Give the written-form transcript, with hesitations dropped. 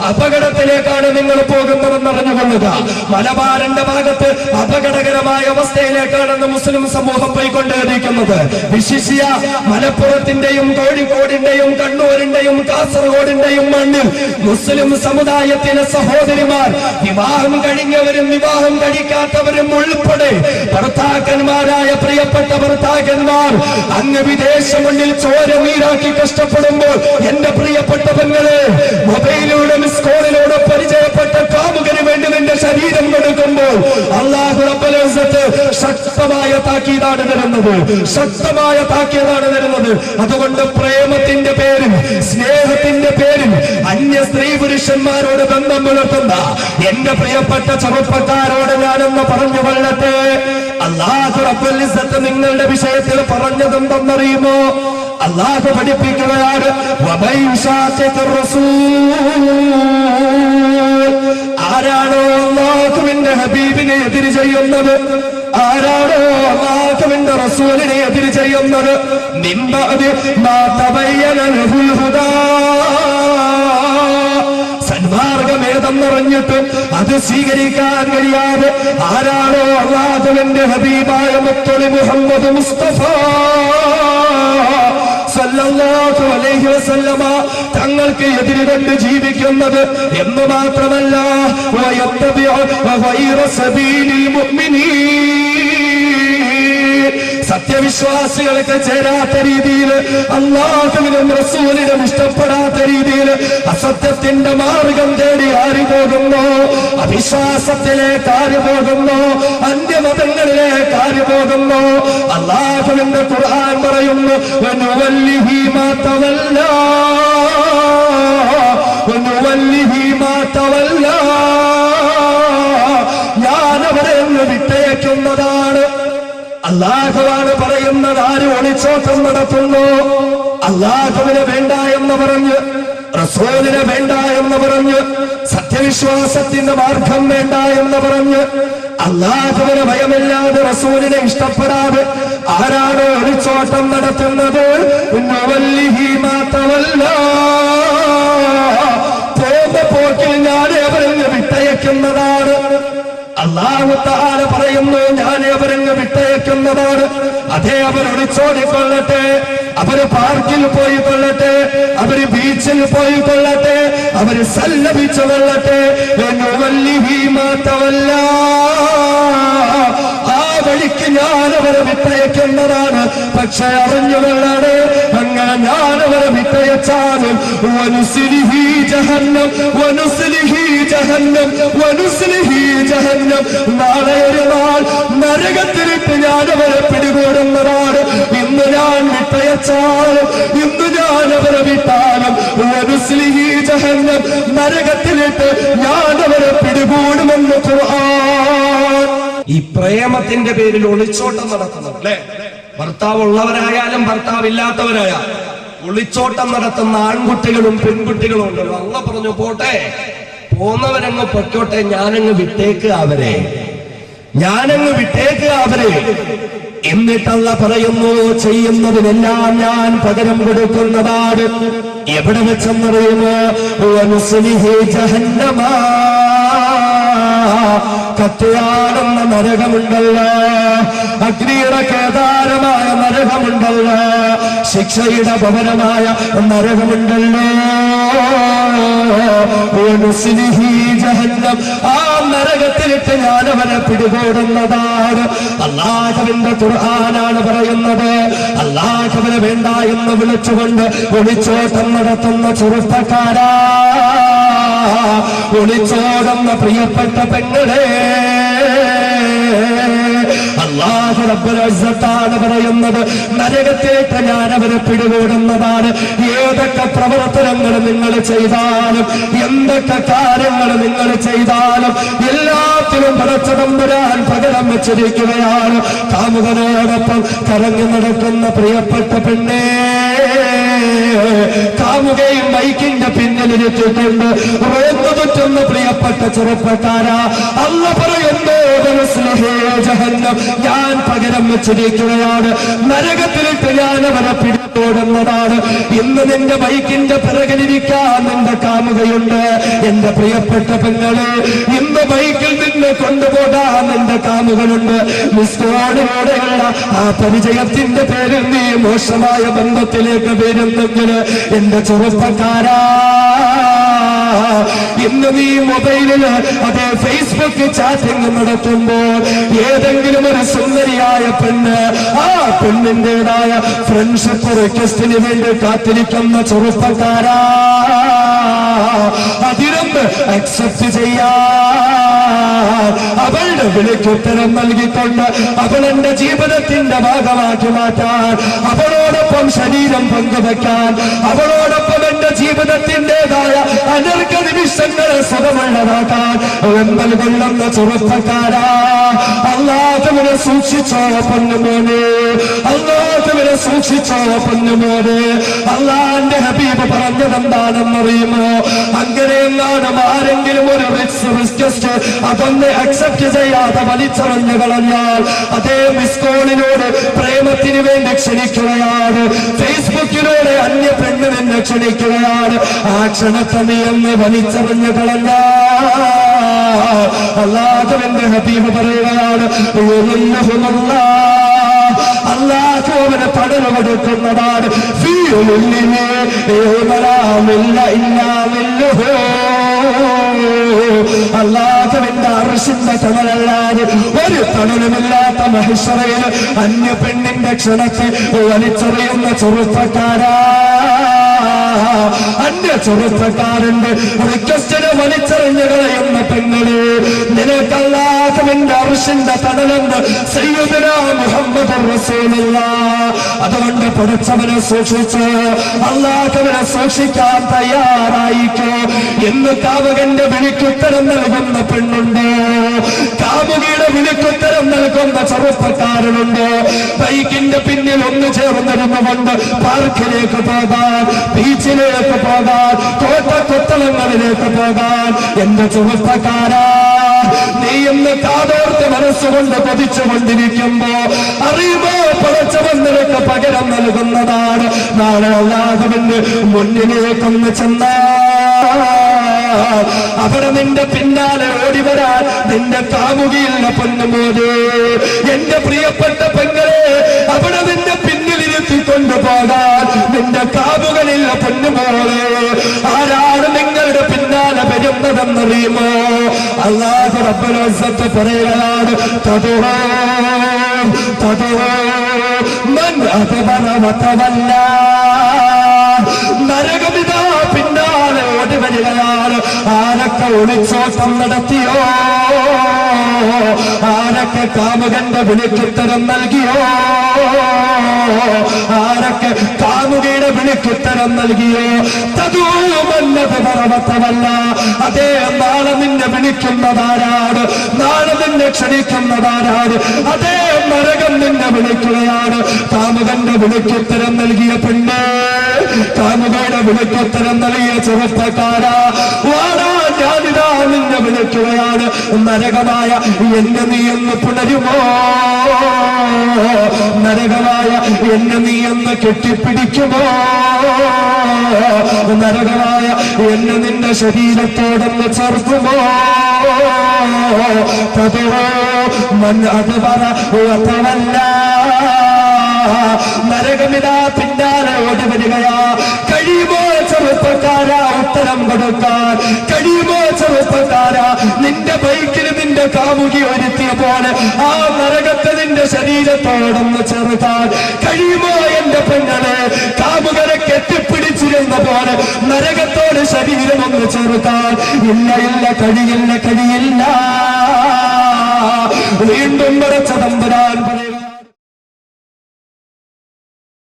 അപകടത്തിലേക്കാണ് നിങ്ങൾ പോകുന്നതെന്ന് അറിഞ്ഞുകൊള്ളുക. മലബാറിന്റെ ഭാഗത്ത് അപകടകരമായ അവസ്ഥയിലേക്കാണ് മുസ്ലിം സമൂഹം പോയിക്കൊണ്ടിരിക്കുന്നത്. വിശിഷ്യ മലപ്പുറത്തിന്റെയും കോഴിക്കോടിന്റെയും കണ്ണൂരിന്റെയും കാസർഗോഡിന്റെയും മണ്ണിൽ മുസ്ലിം സമുദായത്തിലെ സഹോദരിമാർ വിവാഹം കഴിഞ്ഞവരും വിവാഹം കഴിക്കാത്തവരും ഉൾപ്പെടെ ഭർത്താക്കന്മാരായ പ്രിയപ്പെട്ട ഭർത്താക്കന്മാർ അങ്ങ് വിദേശ മണ്ണിൽ ചോര നീരാക്കി കഷ്ടപ്പെടുമ്പോൾ എന്റെ പ്രിയപ്പെട്ട പെങ്ങളെ മൊബൈലിലൂടെ മിസ് കോളിലൂടെ പരിചയപ്പെട്ട കാമുകന് വേണ്ടി നിന്റെ ശരീരം കൊടുക്കുമ്പോൾ അല്ലാഹു റബ്ബുൽ ഇസ്സത്ത് ശക്തമായ താക്കീതാണ് തരുന്നത്, ശക്തമായ താക്കീതാണ് തരുന്നത്. അതുകൊണ്ട് പ്രേമത്തിന്റെ പേരിൽ സ്നേഹത്തിന്റെ പേരിൽ അന്യ സ്ത്രീ പുരുഷന്മാരോട് ബന്ധം പുലർത്തുന്ന എന്റെ പ്രിയപ്പെട്ട ചെറുപ്പക്കാരോട് ഞാനെന്ന് പറഞ്ഞു കൊള്ളട്ടെ, അല്ലാഹു റബ്ബുൽ ഇസ്സത്ത് നിങ്ങളുടെ വിഷയത്തിൽ പറഞ്ഞതെന്തെന്നറിയുമോ? അല്ലാഹു പഠിപ്പിക്കുകയാണ്, ആരാണോ അല്ലാഹുവിന്റെ ഹബീബിനെ എതിര് ചെയ്യുന്നത്, ആരാണോ അല്ലാഹുവിന്റെ റസൂലിനെ എതിര് ചെയ്യുന്നത്, സന്മാർഗമേതെന്നറിഞ്ഞിട്ടും അത് സ്വീകരിക്കാൻ കഴിയാതെ ആരാണോ അല്ലാഹുവിന്റെ ഹബീബായ മുത്തളി മുഹമ്മദ് മുസ്തഫ സല്ലല്ലാഹു അലൈഹി വസല്ലമ തങ്ങൾക്ക് എതിര് കൊണ്ട് ജീവിക്കുന്നത് എന്ന് മാത്രമല്ല, സത്യവിശ്വാസികൾക്ക് ചേരാത്ത രീതിയിൽ അല്ലാഹുവിനും റസൂലിനും ഇഷ്ടപ്പെടാത്ത രീതിയിൽ അസത്യത്തിന്റെ മാർഗം തേടി ആര് പോകുന്നു, അവിശ്വാസത്തിലേക്ക് ആര് പോകുന്നു, അന്യമതങ്ങളിലേക്ക് ആര് പോകുന്നു, അല്ലാഹുവിന്റെ ഖുർആൻ പറയുന്നു, വനുവല്ലിഹി മാ തവല്ലാ വനുവല്ലിഹി മാ തവല്ലാ, ഞാൻ അവരെ വിട്ടയക്കുന്നതാണ്. അല്ലാഹുവാണ് പറയുന്നത്. ആര് ഒളിച്ചോട്ടം നടത്തുന്നു, അല്ലാഹുവിനെ വേണ്ട എന്ന് പറഞ്ഞ്, റസൂലിനെ വേണ്ട എന്ന് പറഞ്ഞ്, സത്യവിശ്വാസത്തിന്റെ മാർഗം വേണ്ട എന്ന് പറഞ്ഞ്, അല്ലാഹുവിനെ ഭയമില്ലാതെ റസൂലിനെ ഇഷ്ടപ്പെടാതെ ആരാണ് ഒളിച്ചോട്ടം നടത്തുന്നത്, പോകുന്ന പോക്കിൽ ഞാൻ അവരങ്ങ് വിട്ടയക്കുന്നതാണ്. അല്ലാഹു തആല പറയുന്നു, ഞാൻ അവരങ്ങ് വിട്ടയക്കുന്നതാണ്. അതേ, അവർ ഒളിച്ചോടിക്കൊള്ളട്ടെ, അവര് പാർക്കിൽ പോയി കൊള്ളട്ടെ, അവര് ബീച്ചിൽ പോയി കൊള്ളട്ടെ, അവര് സല്ലപിച്ചു കൊള്ളട്ടെ, ആ വഴിക്ക് ഞാൻ അവരെ വിട്ടയക്കുന്നതാണ്. പക്ഷെ അറിഞ്ഞുകൊള്ളാണ്, അങ്ങനെ ഞാൻ അവരെ വിട്ടയച്ചാലും വനുസ്ലിഹി ജഹന്നം വനുസ്ലിഹി ജഹന്നം വനുസ്ലിഹി ജഹന്നം, നാളെ ഒരു നാൾ നരകത്തിലിട്ട് ഞാൻ അവരെ പിടികൂടുന്നതാണ്. ഇന്ന് ഞാൻ വിട്ടയച്ചാലും ഇന്ന് ഞാൻ അവരെ വിട്ടാലും വനുസ്ലിഹി ജഹന്നം, നരകത്തിലിട്ട് ഞാൻ അവരെ പിടികൂടുമെന്ന് ഖുർആൻ. ഈ പ്രേമത്തിന്റെ പേരിൽ ഒളിച്ചോട്ടം നടത്തുന്നത് അല്ലെ, ഭർത്താവ് ഉള്ളവരായാലും ഭർത്താവില്ലാത്തവരായാലും ഒളിച്ചോട്ടം നടത്തുന്ന ആൺകുട്ടികളും പെൺകുട്ടികളും ഉണ്ടല്ലോ. അള്ളാഹ് പറഞ്ഞു, പോട്ടെ, പോന്നവരങ്ങ് പൊയ്ക്കോട്ടെ, ഞാനങ്ങ് വിട്ടേക്കുക അവരെ, ഞാനങ്ങ് വിട്ടേക്കുക അവരെ. എന്നിട്ടല്ല പറയുന്നു, ചെയ്യുന്നതിനെല്ലാം ഞാൻ പകരം കൊടുക്കുന്നതാണ്. എവിടെ വെച്ചെന്നറിയുമോ? ജഹന്നമാ, കത്തിയാടുന്ന നരകമുണ്ടല്ലോ, അഗ്നിയുടെ കേദാരമായ നരകമുണ്ടല്ലോ, ശിക്ഷയുടെ ഭവനമായ നരകമുണ്ടല്ലോ, ജഹന്നം, ആ നരകത്തിലിട്ട് ഞാൻ അവനെ പിടികൂടുന്നതാണ്. അല്ലാഹുവിന്റെ ഖുർആനാണ് പറയുന്നത്. അല്ലാഹുവിനെ വേണ്ട എന്ന് വിളിച്ചുകൊണ്ട് ഒളിച്ചോട്ടം നടത്തുന്ന ചെറുപ്പക്കാരാ, ഒളിച്ചോടുന്ന പ്രിയപ്പെട്ട പെങ്ങളെ, അല്ലാഹു റബ്ബുൽ ഇസ്സത്താണ് പറയുന്നത്, നരകത്തിലേക്ക് ഞാൻ അവരെ പിടികൂടുന്നതാണ്. ഏതൊക്കെ പ്രവർത്തനങ്ങൾ നിങ്ങൾ ചെയ്താലും, എന്തൊക്കെ കാര്യങ്ങൾ നിങ്ങൾ ചെയ്താലും, എല്ലാത്തിലും പടച്ച തമ്പുരാൻ പകരം വെച്ചിരിക്കുകയാണ്. കാമുകനോടൊപ്പം കറങ്ങി നടക്കുന്ന പ്രിയപ്പെട്ട പെണ്ണേ, കാമുകയും ബൈക്കിന്റെ പിന്നിലിരുത്തിക്കൊണ്ട് റോഡ് തുറ്റുന്ന പ്രിയപ്പെട്ട ചെറുപ്പക്കാരാ, അല്ലാഹു പറയുന്നു ജഹന്നം, ഞാൻ പകരം വെച്ചിരിക്കുകയാണ്, നരകത്തിലിട്ട് ഞാൻ അവരെ പിടികൂടുന്നതാണ്. ഇന്ന് നിന്റെ ബൈക്കിന്റെ പിറകിലിരിക്കാൻ നിന്റെ കാമുകയുണ്ട്. എന്റെ പ്രിയപ്പെട്ട പെങ്ങളെ, ഇന്ന് ബൈക്കിൽ നിന്ന് കൊണ്ടുപോകാൻ നിന്റെ കാമുകളുണ്ട്. മിസ്കോളിലൂടെയുള്ള ആ പരിചയത്തിന്റെ പേരിൽ നീ മോശമായ ബന്ധത്തിലേക്ക് വരുന്നെങ്കിൽ എന്റെ ചെറുപ്പക്കാരാ, ഇന്ന് നീ മൊബൈലില് അതേ ഫേസ്ബുക്ക് ചാറ്റിംഗ് നടത്തുമ്പോൾ ഏതെങ്കിലും ഒരു സുന്ദരിയായ പെണ്ണ് ആ പെണ്ണിന്റേതായ ഫ്രണ്ട്ഷിപ്പ് റിക്വസ്റ്റിന് വേണ്ടി കാത്തിരിക്കുന്ന ചെറുപ്പക്കാരാ, അതിനൊന്ന് അക്സെപ്റ്റ് ചെയ്യാൻ അവളുടെ വിളിക്കുത്തരം നൽകിക്കൊണ്ട് അവളെന്റെ ജീവിതത്തിന്റെ ഭാഗമാക്കി മാറ്റാൻ, അവളോടൊപ്പം ശരീരം പങ്കുവെക്കാൻ, അവളോടൊപ്പം എന്റെ ജീവിതത്തിൻ്റെതായ അനർഘ നിമിഷങ്ങളെ സുഖമുള്ളതാക്കാൻ വെമ്പൽ കൊള്ളുന്ന ചെറുപ്പക്കാരാ, അല്ലാഹുവിനെ സൂക്ഷിച്ചോ പൊന്നുമോനെ, അല്ലാഹുവിനെ സൂക്ഷിച്ചോ പൊന്നുമോനെ. അല്ലാഹുവിന്റെ ഹബീബ് പറഞ്ഞതെന്താണെന്നറിയുമോ? അങ്ങനെയെങ്ങാനും ആരെങ്കിലും ഒരു റിക്വസ്റ്റ് അതൊന്ന് അക്സെപ്റ്റ് ചെയ്യാതെ വലിച്ചെറിഞ്ഞു കളഞ്ഞാൽ അതേ മിസ്കോളിലൂടെ പ്രേമത്തിന് വേണ്ടി ക്ഷണിക്കുകയാണ്, ഫേസ്ബുക്കിലൂടെ അന്യ പെണ്ണ് നിന്നെ ക്ഷണിക്കുകയാണ്, ആ ക്ഷണത്തെ നീ എന്ന് വലിച്ചെറിഞ്ഞു കളഞ്ഞാൽ അല്ലാഹുവിന്റെ ഹബീബ് പറയുകയാണ്, അല്ലാഹു അവനെ തടവ് കൊടുക്കുന്നതാണ്. അല്ലാഹുവിന്റെ അർശിന്റെ തണലല്ലാതെ ഒരു തണലുമില്ലാത്ത മഹിഷറയിൽ അന്യ പെണ്ണിന്റെ ക്ഷണത്തെ വലിച്ചെറിയുന്ന ചെറുപ്പക്കാരാ, അന്യ ചെറുപ്പക്കാരന്റെ റിക്വസ്റ്റിനെ വലിച്ചെറിഞ്ഞു കളയുന്ന പെണ്ണുകളെ, നിനക്കല്ലാഹുവിന്റെ അർശിന്റെ തണലെന്ന് സയ്യിദുനാ മുഹമ്മദ് റസൂലുള്ളാഹ്. അതുകൊണ്ട് പഠിച്ചവനെ സൂക്ഷിച്ച് അല്ലാഹുവിനെ സൂക്ഷിക്കാൻ തയ്യാറായിക്കോ. എന്ന് കാമുകന്റെ വിളിക്കുത്തരം നൽകുന്ന പെണ്ണുണ്ട്, കാമുകിയുടെ വിളിക്കുത്തരം നൽകുന്ന ചെറുപ്പക്കാരനുണ്ട്. ബൈക്കിന്റെ പിന്നിൽ ഒന്ന് ചേർന്നിരുന്നുകൊണ്ട് പാർക്കിലേക്ക് പോകാൻ, ബീച്ചിലേക്ക് പോകാൻ, കോട്ടക്കൊത്തളങ്ങളിലേക്ക് പോകാൻ എന്റെ ചെറുപ്പക്കാരാ, നീ ഇന്ന് കാതോർത്ത് മനസ്സുകൊണ്ട് കൊതിച്ചുകൊണ്ടിരിക്കുമ്പോ അറിയുമോ പടച്ചവൻ നിനക്ക് പകരം നൽകുന്നതാണ്. നാളെ അല്ലാഹുവിന്റെ മുന്നിലേക്കൊന്ന് ചെന്നാൽ അവിടെ നിന്റെ പിന്നാലെ ഓടി വരാൻ നിന്റെ കാമുകിയില്ല പൊന്നുമോനെ. എന്റെ പ്രിയപ്പെട്ട പെങ്ങളെ, അവിടെ നിന്റെ പിന്നിലിരുത്തി കൊണ്ടുപോകാൻ നിന്റെ കാമുകളില്ല പൊന്നുമോളെ. ആരാണ് നിങ്ങളുടെ പിന്നാലെ വരുന്നതെന്നറിയുമോ? അല്ലാഹു റബ്ബുൽ ഇസ്സത്ത് പറയുകയാണ്, മൻ അദ്ബറ വതവല്ല. നരകമിതാ പിന്നാലെ ഓടി വരികയാണ്. ആരൊക്കെ ഒളിച്ചോട്ടം നടത്തിയോ, ആരൊക്കെ കാമുകന്റെ വിളിക്കുത്തരം നൽകിയോ, ആരൊക്കെ കാമുകയുടെ വിളിക്കുത്തരം നൽകിയോ, തദൂമന്നത് പർവ്വതമല്ല. അതേ നാളെ നിന്നെ വിളിക്കുന്നതാരാണ്, നാളെ നിന്നെ ക്ഷണിക്കുന്നതാരാണ്, അതേ നരകം നിന്നെ വിളിക്കുകയാണ്. കാമുകന്റെ വിളിക്കുത്തരം നൽകിയ പെണ്ണ്, കാമുകയുടെ വിളിക്കുത്തരം നൽകിയ ചെറുപ്പക്കാരാ, വാടാ ഞാനിതാ നിന്നെ വിളിക്കുകയാണ്. നരകമായ എന്നെ നീ എന്ന് പുണരുമോ? നരകമായ എന്നെ നീ എന്ന് കെട്ടിപ്പിടിക്കുമോ? നരകമായ എന്നെ നിന്റെ ശരീരത്തോടൊന്ന് ചേർക്കുമോ? നരകമിതാ പിന്നാലെ ഓടി വരികയാ. കഴിയുമോ ചെറുപ്പക്കാരാ ഉത്തരം കൊടുക്കാൻ? കഴിയുമോ ചെറുപ്പക്കാരാ? നിന്റെ ബൈക്കിൽ നിന്റെ കാമുകി ഒരുത്തിയ പോലെ ആ നരകത്തെ നിന്റെ ശരീരത്തോടൊന്ന് ചേർക്കാൻ കഴിയുമോ? എന്റെ പെങ്ങളെ, കാമുകരെ കെട്ടിപ്പിടിച്ചിരുന്ന പോലെ നരകത്തോട് ശരീരം ഒന്ന് ചേർക്കാൻ ഇല്ല, ഇല്ല, കഴിയില്ല, കഴിയില്ല. വീണ്ടും മറച്ച തമ്പുരാൻ